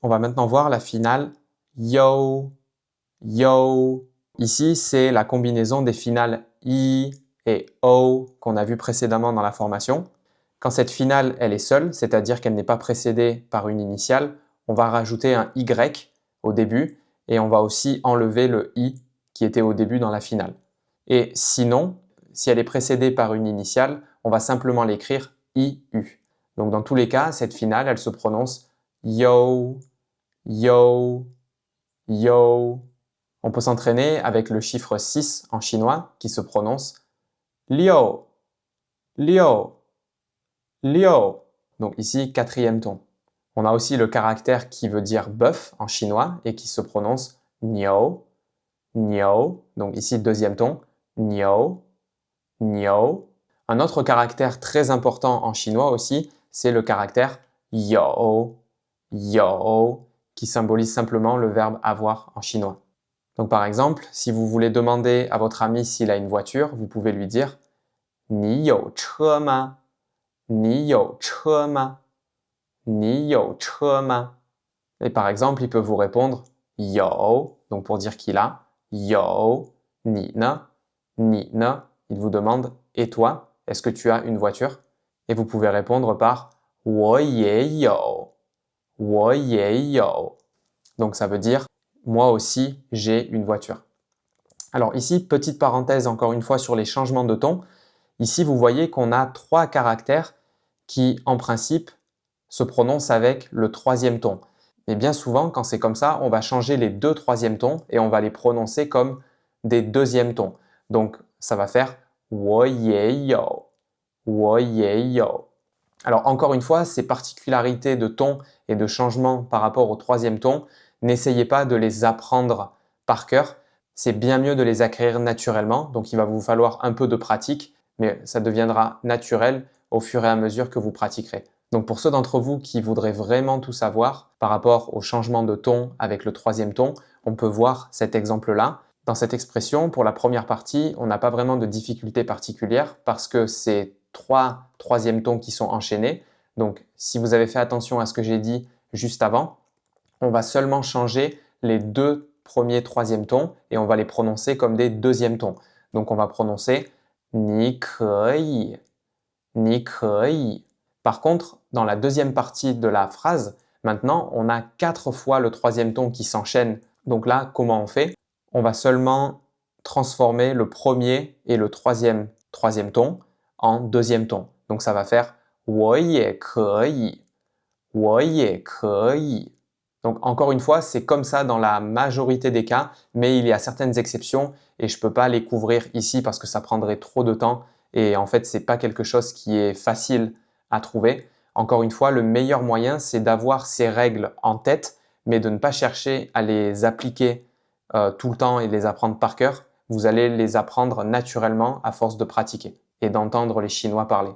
on va maintenant voir la finale yo, yo. Ici, c'est la combinaison des finales i et o qu'on a vu précédemment dans la formation. Quand cette finale elle est seule, c'est-à-dire qu'elle n'est pas précédée par une initiale, on va rajouter un y au début et on va aussi enlever le i qui était au début dans la finale. Et sinon, si elle est précédée par une initiale, on va simplement l'écrire iu. Donc dans tous les cas, cette finale, elle se prononce yo, yo, yo. On peut s'entraîner avec le chiffre 6 en chinois qui se prononce liu, liu, liu. Donc ici, quatrième ton. On a aussi le caractère qui veut dire bœuf en chinois et qui se prononce niu, niu. Donc ici, deuxième ton, niu, niu. Un autre caractère très important en chinois aussi, c'est le caractère yo, yo, qui symbolise simplement le verbe avoir en chinois. Donc par exemple, si vous voulez demander à votre ami s'il a une voiture, vous pouvez lui dire ni you che ma? Ni you che ma? Ni you che ma? Et par exemple, il peut vous répondre yo, donc pour dire qu'il a, yo, ni ne, ni ne. Il vous demande et toi, est-ce que tu as une voiture? Et vous pouvez répondre par wo ye you, wo ye you. Donc ça veut dire moi aussi j'ai une voiture. Alors ici, petite parenthèse encore une fois sur les changements de ton. Ici, vous voyez qu'on a trois caractères qui, en principe, se prononcent avec le troisième ton. Et bien souvent, quand c'est comme ça, on va changer les deux troisièmes tons et on va les prononcer comme des deuxièmes tons. Donc, ça va faire wo ye you, wo ye you. Alors encore une fois, ces particularités de ton et de changement par rapport au troisième ton, n'essayez pas de les apprendre par cœur. C'est bien mieux de les acquérir naturellement, donc il va vous falloir un peu de pratique, mais ça deviendra naturel au fur et à mesure que vous pratiquerez. Donc pour ceux d'entre vous qui voudraient vraiment tout savoir par rapport au changement de ton avec le troisième ton, on peut voir cet exemple-là. Dans cette expression, pour la première partie, on n'a pas vraiment de difficulté particulière parce que c'est trois troisièmes tons qui sont enchaînés. Donc si vous avez fait attention à ce que j'ai dit juste avant, on va seulement changer les deux premiers troisièmes tons et on va les prononcer comme des deuxièmes tons. Donc on va prononcer ni ke ni ke. Par contre, dans la deuxième partie de la phrase, maintenant on a 4 fois le troisième ton qui s'enchaîne. Donc là, comment on fait? On va seulement transformer le premier et le troisième ton en deuxième ton. Donc ça va faire 我也可以，我也可以. Donc encore une fois, c'est comme ça dans la majorité des cas, mais il y a certaines exceptions et je ne peux pas les couvrir ici parce que ça prendrait trop de temps et en fait, ce n'est pas quelque chose qui est facile à trouver. Encore une fois, le meilleur moyen, c'est d'avoir ces règles en tête, mais de ne pas chercher à les appliquer tout le temps et les apprendre par cœur. Vous allez les apprendre naturellement à force de pratiquer et d'entendre les Chinois parler.